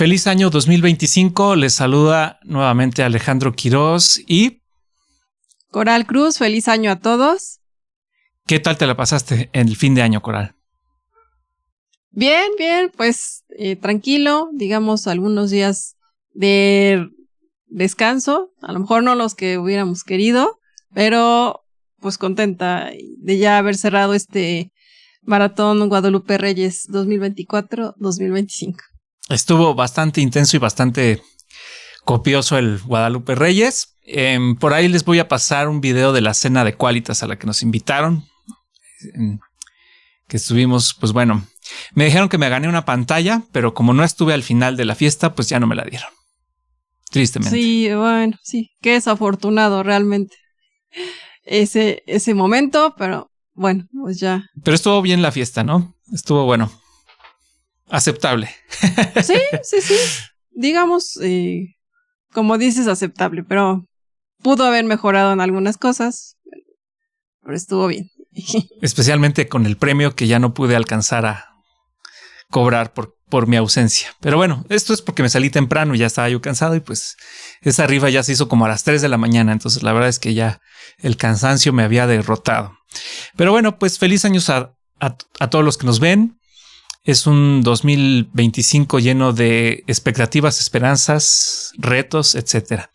Feliz año 2025. Les saluda nuevamente Alejandro Quiroz y Coral Cruz. Feliz año a todos. ¿qué tal te la pasaste en el fin de año, Coral? Bien, pues tranquilo, digamos algunos días de descanso, a lo mejor no los que hubiéramos querido, pero pues contenta de ya haber cerrado este maratón Guadalupe Reyes 2024-2025. Estuvo bastante intenso y bastante copioso el Guadalupe Reyes. Por ahí les voy a pasar un video de la cena de Qualitas a la que nos invitaron, que estuvimos, pues bueno, me dijeron que me gané una pantalla, pero como no estuve al final de la fiesta, pues ya no me la dieron. Tristemente. Sí, bueno, sí, qué desafortunado realmente ese momento, pero bueno, pues ya. Pero estuvo bien la fiesta, ¿no? Estuvo bueno. Aceptable. Sí. Digamos, como dices, aceptable, pero pudo haber mejorado en algunas cosas, pero estuvo bien. Especialmente con el premio que ya no pude alcanzar a cobrar por mi ausencia. Pero bueno, esto es porque me salí temprano y ya estaba yo cansado y pues esa rifa ya se hizo como a las 3 de la mañana. Entonces la verdad es que ya el cansancio me había derrotado. Pero bueno, pues feliz años a todos los que nos ven. Es un 2025 lleno de expectativas, esperanzas, retos, etc.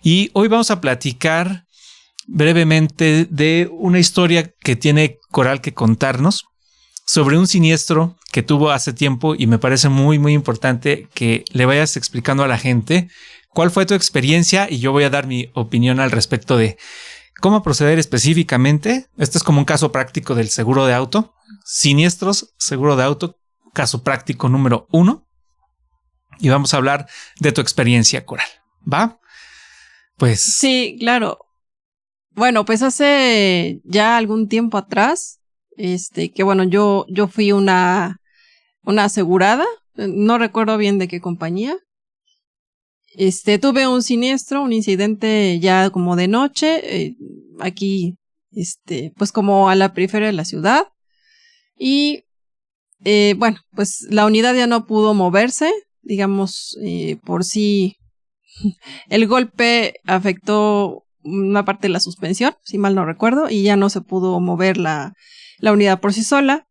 Y hoy vamos a platicar brevemente de una historia que tiene Coral que contarnos sobre un siniestro que tuvo hace tiempo y me parece muy, muy importante que le vayas explicando a la gente cuál fue tu experiencia y yo voy a dar mi opinión al respecto de cómo proceder específicamente. Este es como un caso práctico del seguro de auto. Siniestros, seguro de auto. Caso práctico número 1 y vamos a hablar de tu experiencia, Coral. ¿Va? Pues sí, claro. Bueno, pues hace ya algún tiempo atrás, que bueno, yo fui una asegurada, no recuerdo bien de qué compañía. Tuve un siniestro, un incidente ya como de noche, aquí, pues como a la periferia de la ciudad y bueno, pues la unidad ya no pudo moverse, digamos, por sí el golpe afectó una parte de la suspensión, si mal no recuerdo, y ya no se pudo mover la unidad por sí sola.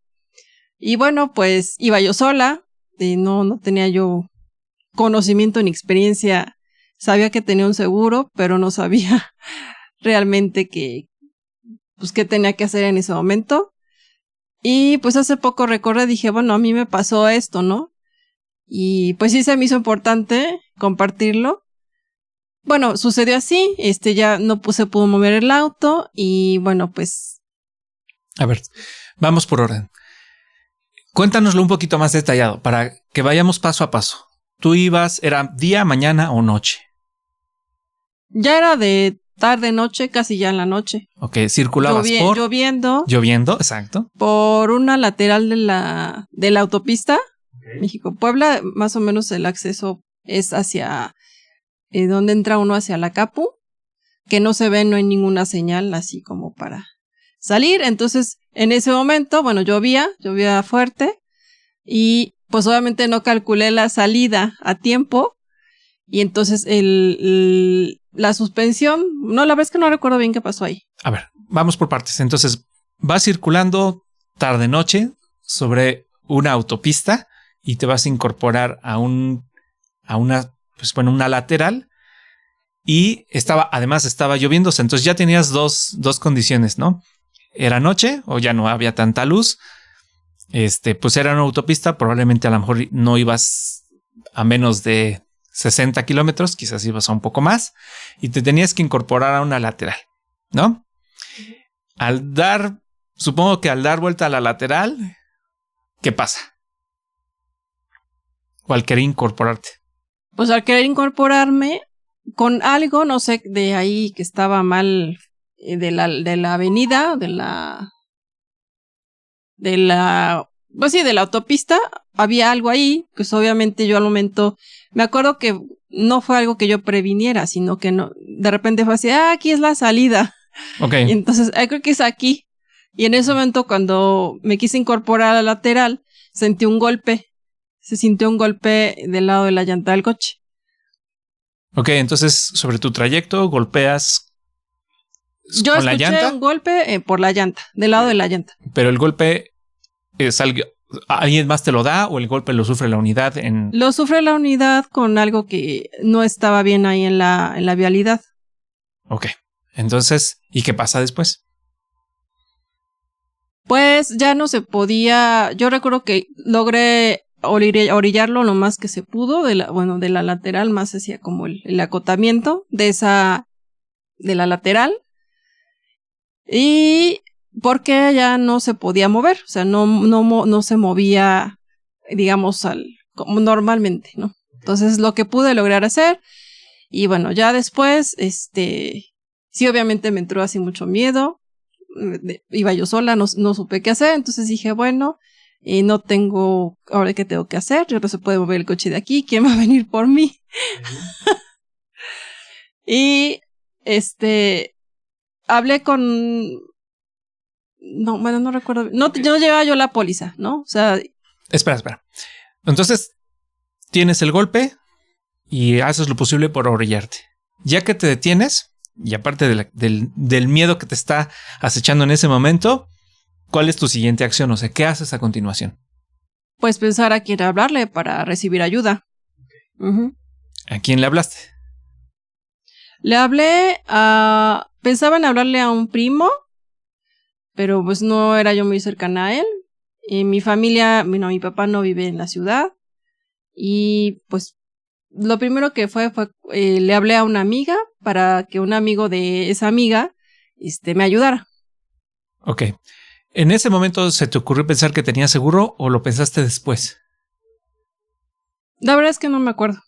Y bueno, pues iba yo sola, no tenía yo conocimiento ni experiencia, sabía que tenía un seguro, pero no sabía realmente qué tenía que hacer en ese momento. Y pues hace poco recordé, dije, bueno, a mí me pasó esto, ¿no? Y pues sí se me hizo importante compartirlo. Bueno, sucedió así, ya no se pudo mover el auto y bueno, pues... A ver, vamos por orden. Cuéntanoslo un poquito más detallado para que vayamos paso a paso. ¿Tú ibas, era día, mañana o noche? Ya era de tarde, noche, casi ya en la noche. Ok, circulabas por... Lloviendo, exacto. Por una lateral de la autopista, okay. México-Puebla, más o menos el acceso es hacia... donde entra uno hacia la Capu, que no se ve, no hay ninguna señal así como para salir. Entonces, en ese momento, bueno, llovía fuerte y pues obviamente no calculé la salida a tiempo y entonces la suspensión, no, la verdad es que no recuerdo bien qué pasó ahí. A ver, vamos por partes. Entonces, vas circulando tarde-noche sobre una autopista y te vas a incorporar a una lateral y además estaba lloviendo, entonces ya tenías dos condiciones, ¿no? Era noche o ya no había tanta luz, pues era una autopista, probablemente a lo mejor no ibas a menos de 60 kilómetros, quizás ibas a un poco más y te tenías que incorporar a una lateral, ¿no? Supongo que al dar vuelta a la lateral, ¿qué pasa? O al querer incorporarte. Pues al querer incorporarme con algo, no sé, de ahí que estaba mal de la avenida, pues sí, de la autopista, había algo ahí, pues obviamente yo al momento, me acuerdo que no fue algo que yo previniera, sino que no, de repente fue así, aquí es la salida. Okay. Y entonces, creo que es aquí. Y en ese momento cuando me quise incorporar a la lateral, sentí un golpe. se sintió un golpe del lado de la llanta del coche. Ok, entonces sobre tu trayecto golpeas Yo con la escuché llanta, un golpe por la llanta, del lado de la llanta. pero el golpe es alguien más te lo da o el golpe lo sufre la unidad en... Lo sufre la unidad con algo que no estaba bien ahí en la vialidad. Ok, entonces, ¿y qué pasa después? Pues ya no se podía. Yo recuerdo que logré orillarlo lo más que se pudo, de la lateral, más hacia como el acotamiento de la lateral. Y porque ya no se podía mover, o sea, no se movía, digamos, como normalmente, ¿no? Entonces, lo que pude lograr hacer, y bueno, ya después, sí, obviamente me entró así mucho miedo, iba yo sola, no supe qué hacer, entonces dije, bueno, no tengo, ahora qué tengo que hacer, yo no se puede mover el coche de aquí, ¿quién va a venir por mí? Y, hablé con, no, bueno, no recuerdo, no llevaba yo la póliza, ¿no? O sea, Espera. Entonces, tienes el golpe y haces lo posible por orillarte. Ya que te detienes, y aparte del miedo que te está acechando en ese momento, ¿cuál es tu siguiente acción? O sea, ¿qué haces a continuación? pues pensar a quién hablarle para recibir ayuda. Uh-huh. ¿A quién le hablaste? Le hablé pensaba en hablarle a un primo, pero pues no era yo muy cercana a él. Mi familia, mi papá no vive en la ciudad. Y pues lo primero que fue le hablé a una amiga para que un amigo de esa amiga me ayudara. Ok. ¿En ese momento se te ocurrió pensar que tenía seguro o lo pensaste después? La verdad es que no me acuerdo.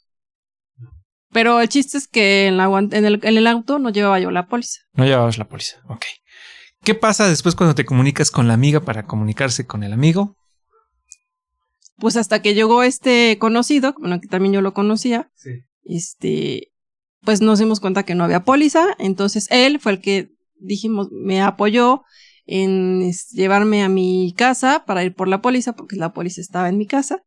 Pero el chiste es que en el auto no llevaba yo la póliza. No llevabas la póliza. Ok. ¿Qué pasa después cuando te comunicas con la amiga para comunicarse con el amigo? Pues hasta que llegó este conocido, bueno, que también yo lo conocía, sí. Pues nos dimos cuenta que no había póliza, entonces él fue el que me apoyó en llevarme a mi casa para ir por la póliza, porque la póliza estaba en mi casa.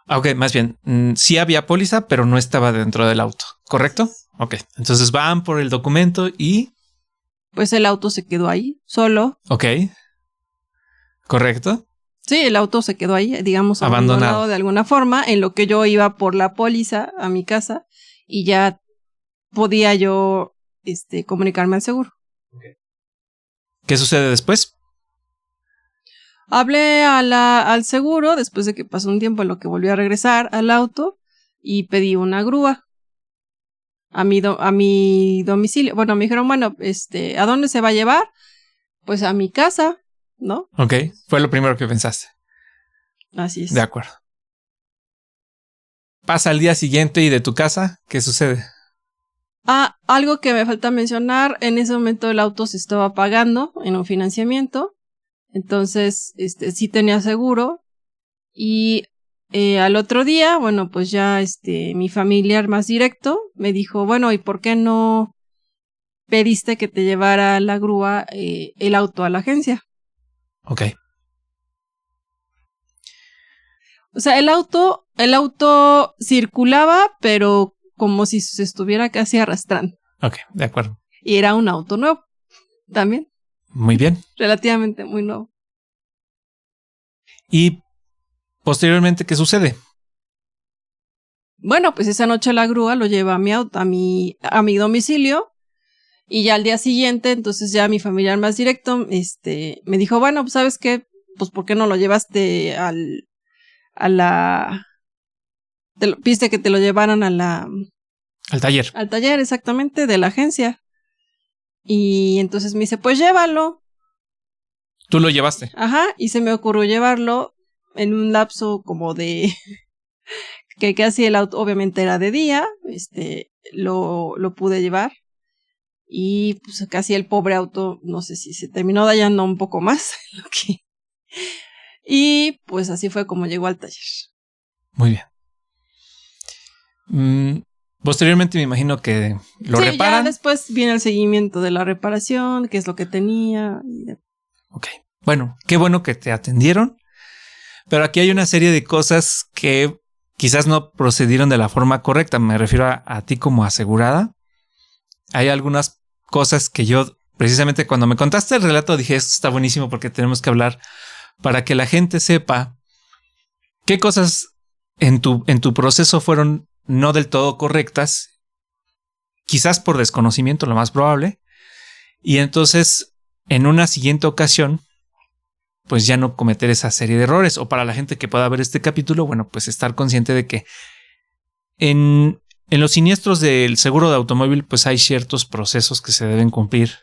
Ok, más bien, sí había póliza, pero no estaba dentro del auto, ¿correcto? Ok, entonces van por el documento y... Pues el auto se quedó ahí, solo. Ok, ¿correcto? Sí, el auto se quedó ahí, digamos, Abandonado abandonado de alguna forma, en lo que yo iba por la póliza a mi casa y ya podía yo comunicarme al seguro. ¿Qué sucede después? Hablé al seguro después de que pasó un tiempo en lo que volví a regresar al auto y pedí una grúa a mi domicilio. Bueno, me dijeron, bueno, ¿a dónde se va a llevar? Pues a mi casa, ¿no? Ok, fue lo primero que pensaste. Así es. De acuerdo. Pasa al día siguiente y de tu casa, ¿qué sucede? Algo que me falta mencionar, en ese momento el auto se estaba pagando en un financiamiento, entonces sí tenía seguro y al otro día, bueno, pues ya mi familiar más directo me dijo, bueno, ¿y por qué no pediste que te llevara la grúa el auto a la agencia? Ok. O sea, el auto circulaba, pero como si se estuviera casi arrastrando. Ok, de acuerdo. Y era un auto nuevo, también. Muy bien. Relativamente muy nuevo. Y posteriormente, ¿qué sucede? Bueno, pues esa noche la grúa lo lleva a mi auto, a mi domicilio. Y ya al día siguiente, entonces ya mi familiar más directo, me dijo, bueno, pues ¿sabes qué? Pues ¿por qué no lo llevaste viste que te lo llevaran Al taller. al taller exactamente de la agencia? Y entonces me dice, pues llévalo. ¿Tú lo llevaste? Ajá, y se me ocurrió llevarlo en un lapso como de que casi el auto obviamente era de día, lo pude llevar. Y pues casi el pobre auto, no sé si se terminó dañando un poco más. Y pues así fue como llegó al taller. Muy bien. Posteriormente me imagino que lo reparan. Ya después viene el seguimiento de la reparación, qué es lo que tenía. Ok. Bueno, qué bueno que te atendieron. Pero aquí hay una serie de cosas que quizás no procedieron de la forma correcta. Me refiero a ti como asegurada. Hay algunas cosas que yo, precisamente cuando me contaste el relato, dije, esto está buenísimo porque tenemos que hablar para que la gente sepa qué cosas en tu proceso fueron no del todo correctas, quizás por desconocimiento, lo más probable. Y entonces, en una siguiente ocasión, pues ya no cometer esa serie de errores. O para la gente que pueda ver este capítulo, bueno, pues estar consciente de que en los siniestros del seguro de automóvil, pues hay ciertos procesos que se deben cumplir.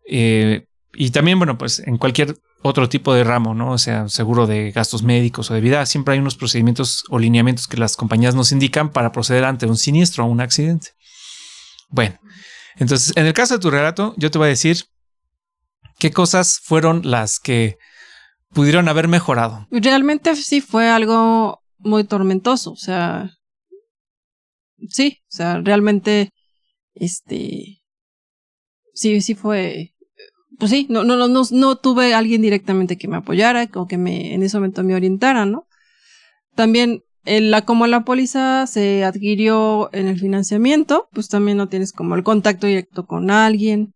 Y también, bueno, pues en cualquier otro tipo de ramo, ¿no? O sea, seguro de gastos médicos o de vida, siempre hay unos procedimientos o lineamientos que las compañías nos indican para proceder ante un siniestro o un accidente. Bueno, entonces, en el caso de tu relato, yo te voy a decir qué cosas fueron las que pudieron haber mejorado. Realmente sí fue algo muy tormentoso, o sea, sí, o sea, realmente, sí fue, pues sí, no tuve a alguien directamente que me apoyara o que en ese momento me orientara, ¿no? También, como la póliza se adquirió en el financiamiento, pues también no tienes como el contacto directo con alguien.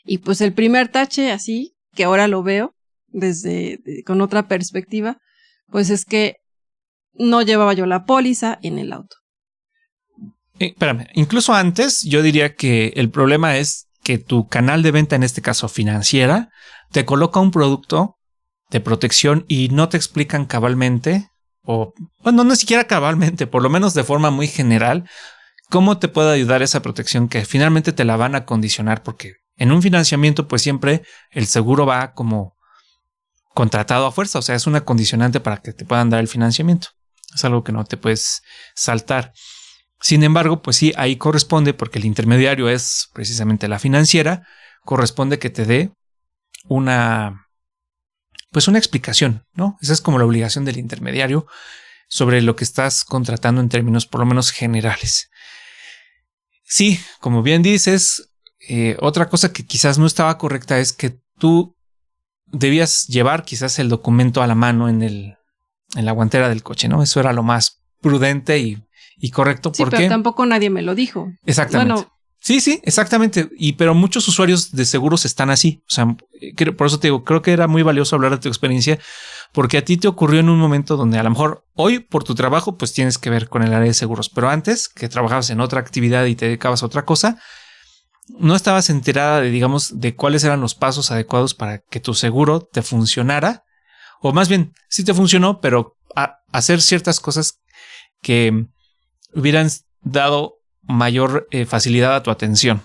Y pues el primer tache, así, que ahora lo veo con otra perspectiva, pues es que no llevaba yo la póliza en el auto. Espérame, incluso antes yo diría que el problema es que tu canal de venta, en este caso financiera, te coloca un producto de protección y no te explican cabalmente, o bueno, no siquiera cabalmente, por lo menos de forma muy general, cómo te puede ayudar esa protección que finalmente te la van a condicionar, porque en un financiamiento pues siempre el seguro va como contratado a fuerza, o sea, es una condicionante para que te puedan dar el financiamiento. Es algo que no te puedes saltar. Sin embargo, pues sí, ahí corresponde, porque el intermediario es precisamente la financiera, corresponde que te dé una explicación, ¿no? Esa es como la obligación del intermediario sobre lo que estás contratando en términos por lo menos generales. Sí, como bien dices, otra cosa que quizás no estaba correcta es que tú debías llevar quizás el documento a la mano en la guantera del coche, ¿no? Eso era lo más prudente y correcto. Sí, pero tampoco nadie me lo dijo. Exactamente. Bueno, sí, exactamente. Pero muchos usuarios de seguros están así. O sea, por eso te digo, creo que era muy valioso hablar de tu experiencia, porque a ti te ocurrió en un momento donde a lo mejor hoy por tu trabajo pues tienes que ver con el área de seguros, pero antes que trabajabas en otra actividad y te dedicabas a otra cosa, no estabas enterada de cuáles eran los pasos adecuados para que tu seguro te funcionara, o más bien sí te funcionó, pero hacer ciertas cosas que hubieran dado mayor facilidad a tu atención,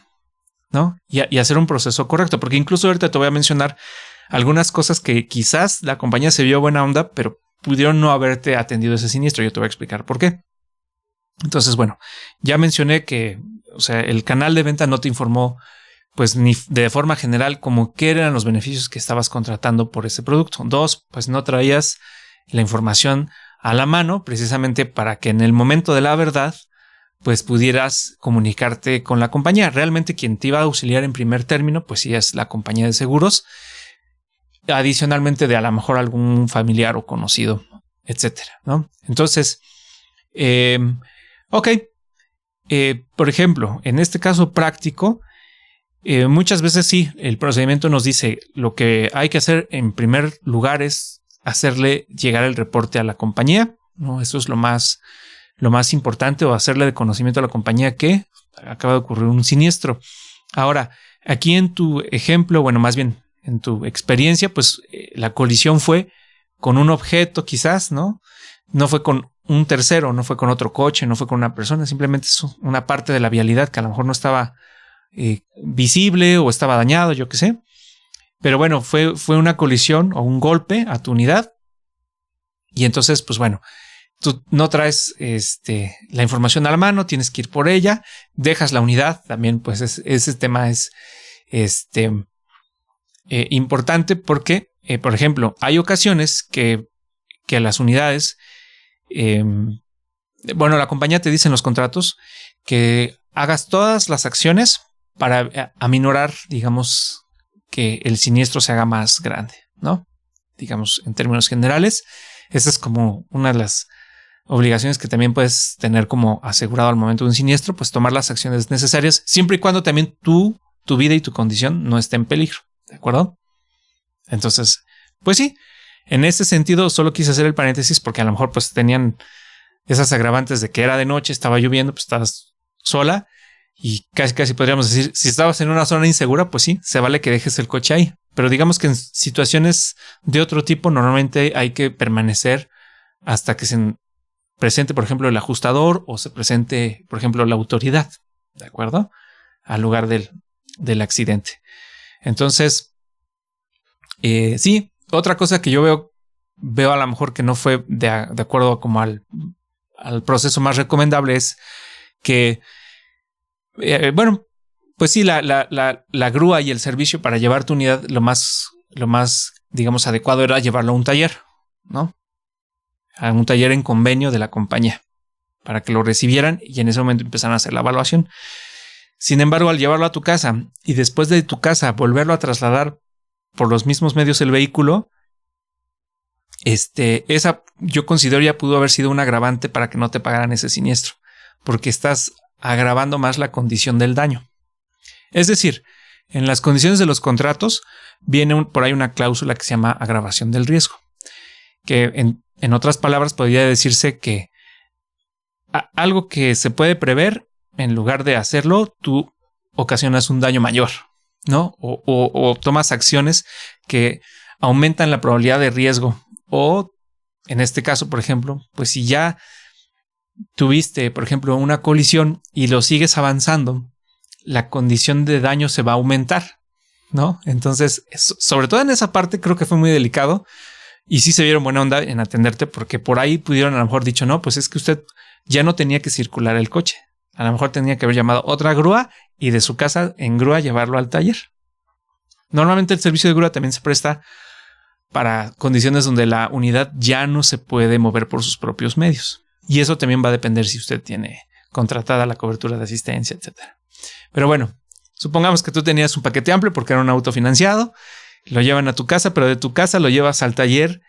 ¿no? Y hacer un proceso correcto, porque incluso ahorita te voy a mencionar algunas cosas que quizás la compañía se vio buena onda, pero pudieron no haberte atendido ese siniestro. Yo te voy a explicar por qué. Entonces, bueno, ya mencioné que, o sea, el canal de venta no te informó, pues, ni de forma general como qué eran los beneficios que estabas contratando por ese producto. 2, pues no traías la información a la mano, precisamente para que en el momento de la verdad, pues pudieras comunicarte con la compañía. Realmente quien te iba a auxiliar en primer término, pues sí es la compañía de seguros, adicionalmente de a lo mejor algún familiar o conocido, etcétera, ¿no? Entonces, por ejemplo, en este caso práctico, muchas veces sí, el procedimiento nos dice lo que hay que hacer en primer lugar es hacerle llegar el reporte a la compañía, ¿no? Eso es lo más importante, o hacerle de conocimiento a la compañía que acaba de ocurrir un siniestro. Ahora, aquí en tu ejemplo, bueno, más bien en tu experiencia, pues la colisión fue con un objeto quizás, ¿no? No fue con un tercero, no fue con otro coche, no fue con una persona, simplemente es una parte de la vialidad que a lo mejor no estaba visible o estaba dañado, yo qué sé. Pero bueno, fue una colisión o un golpe a tu unidad. Y entonces, pues bueno, tú no traes la información a la mano, tienes que ir por ella, dejas la unidad. También, pues ese tema es importante porque, por ejemplo, hay ocasiones que las unidades, la compañía te dice en los contratos que hagas todas las acciones para aminorar, digamos, que el siniestro se haga más grande, ¿no? Digamos, en términos generales, esa es como una de obligaciones que también puedes tener como asegurado al momento de un siniestro, pues tomar las acciones necesarias, siempre y cuando también tu vida y tu condición no esté en peligro, ¿de acuerdo? Entonces, pues sí, en ese sentido solo quise hacer el paréntesis porque a lo mejor pues tenían esas agravantes de que era de noche, estaba lloviendo, pues estabas sola y casi podríamos decir, si estabas en una zona insegura, pues sí, se vale que dejes el coche ahí. Pero digamos que en situaciones de otro tipo normalmente hay que permanecer hasta que se presente, por ejemplo, el ajustador o se presente, por ejemplo, la autoridad, ¿de acuerdo? Al lugar del accidente. Entonces, sí, otra cosa que yo veo a lo mejor que no fue de acuerdo como al proceso más recomendable es que, bueno, pues sí, la grúa y el servicio para llevar tu unidad, lo más, digamos, adecuado era llevarlo a un taller, ¿no? A un taller en convenio de la compañía para que lo recibieran y en ese momento empezaran a hacer la evaluación. Sin embargo, al llevarlo a tu casa y después de tu casa volverlo a trasladar por los mismos medios el vehículo, esa yo considero ya pudo haber sido un agravante para que no te pagaran ese siniestro, porque estás agravando más la condición del daño. Es decir, en las condiciones de los contratos viene por ahí una cláusula que se llama agravación del riesgo, que en otras palabras podría decirse que algo que se puede prever, en lugar de hacerlo, tú ocasionas un daño mayor, ¿no? O tomas acciones que aumentan la probabilidad de riesgo. O en este caso, por ejemplo, pues si ya tuviste, por ejemplo, una colisión y lo sigues avanzando, la condición de daño se va a aumentar, ¿no? Entonces, sobre todo en esa parte creo que fue muy delicado y sí se vieron buena onda en atenderte porque por ahí pudieron a lo mejor dicho, no, pues es que usted ya no tenía que circular el coche. A lo mejor tenía que haber llamado otra grúa y de su casa en grúa llevarlo al taller. Normalmente el servicio de grúa también se presta para condiciones donde la unidad ya no se puede mover por sus propios medios. Y eso también va a depender si usted tiene contratada la cobertura de asistencia, etc. Pero bueno, supongamos que tú tenías un paquete amplio porque era un auto financiado, lo llevan a tu casa, pero de tu casa lo llevas al taller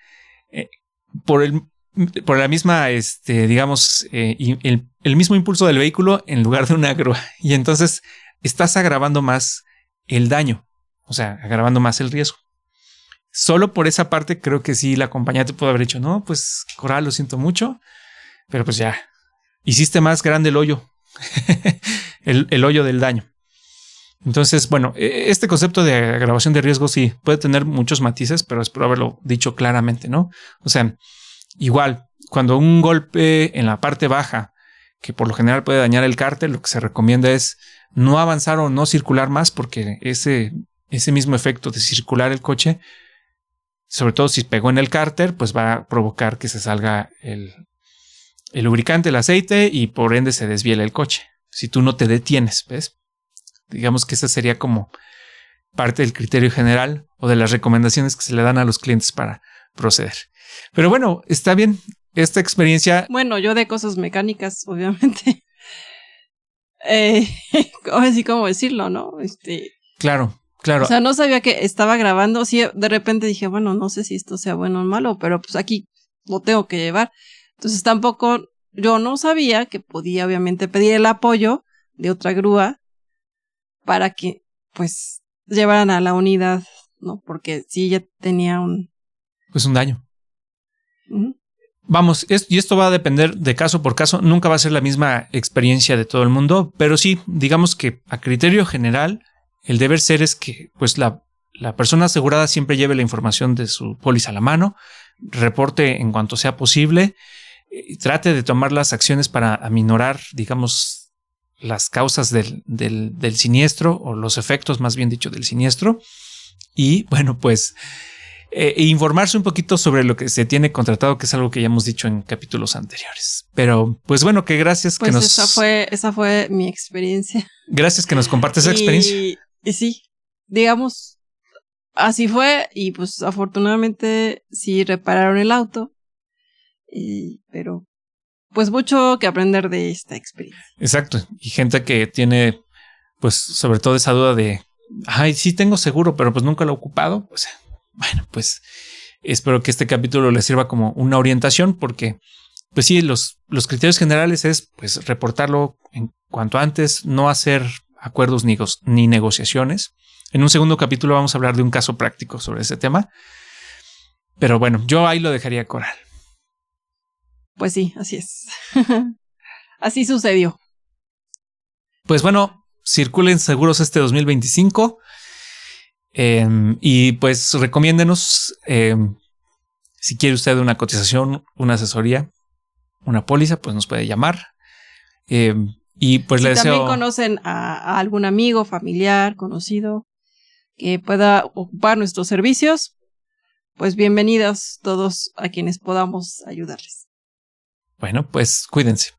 por la misma, digamos, el mismo impulso del vehículo en lugar de una grúa. Y entonces estás agravando más el daño, o sea, agravando más el riesgo. Solo por esa parte creo que sí la compañía te puede haber dicho, no, pues Coral, lo siento mucho, pero pues ya, hiciste más grande el hoyo, el hoyo del daño. Entonces, bueno, este concepto de agravación de riesgo sí puede tener muchos matices, pero espero haberlo dicho claramente, ¿no? O sea, igual, cuando un golpe en la parte baja, que por lo general puede dañar el cárter, lo que se recomienda es no avanzar o no circular más, porque ese mismo efecto de circular el coche, sobre todo si pegó en el cárter, pues va a provocar que se salga el lubricante, el aceite, y por ende se desviela el coche. Si tú no te detienes, ¿ves? Digamos que esa sería como parte del criterio general o de las recomendaciones que se le dan a los clientes para proceder. Pero bueno, está bien esta experiencia. Bueno, yo de cosas mecánicas, obviamente. Así como decirlo, ¿no? Claro. O sea, no sabía que estaba grabando. Sí, de repente dije, bueno, no sé si esto sea bueno o malo, pero pues aquí lo tengo que llevar. Entonces tampoco, yo no sabía que podía obviamente pedir el apoyo de otra grúa para que pues llevaran a la unidad, ¿no? Porque sí ya tenía un daño. Uh-huh. Vamos, y esto va a depender de caso por caso. Nunca va a ser la misma experiencia de todo el mundo, pero sí, digamos que a criterio general, el deber ser es que pues la persona asegurada siempre lleve la información de su póliza a la mano, reporte en cuanto sea posible, y trate de tomar las acciones para aminorar, digamos, las causas del siniestro o los efectos, más bien dicho, del siniestro. Y bueno, pues informarse un poquito sobre lo que se tiene contratado, que es algo que ya hemos dicho en capítulos anteriores. Pero pues bueno, que gracias pues que esa fue mi experiencia. Gracias que nos compartes esa experiencia. Y sí, digamos, así fue y pues afortunadamente sí repararon el auto, pero pues mucho que aprender de esta experiencia. Exacto, y gente que tiene pues sobre todo esa duda de, ay, sí tengo seguro, pero pues nunca lo he ocupado. O sea, bueno, pues espero que este capítulo les sirva como una orientación porque pues sí, los criterios generales es pues reportarlo en cuanto antes, no hacer acuerdos ni negociaciones. En un segundo capítulo vamos a hablar de un caso práctico sobre ese tema. Pero bueno, yo ahí lo dejaría, Coral. Pues sí, así es. Así sucedió. Pues bueno, circulen seguros este 2025. Y pues recomiéndenos si quiere usted una cotización, una asesoría, una póliza, pues nos puede llamar. Y pues si le deseo... también conocen a algún amigo, familiar, conocido que pueda ocupar nuestros servicios, pues bienvenidos todos a quienes podamos ayudarles. Bueno, pues cuídense.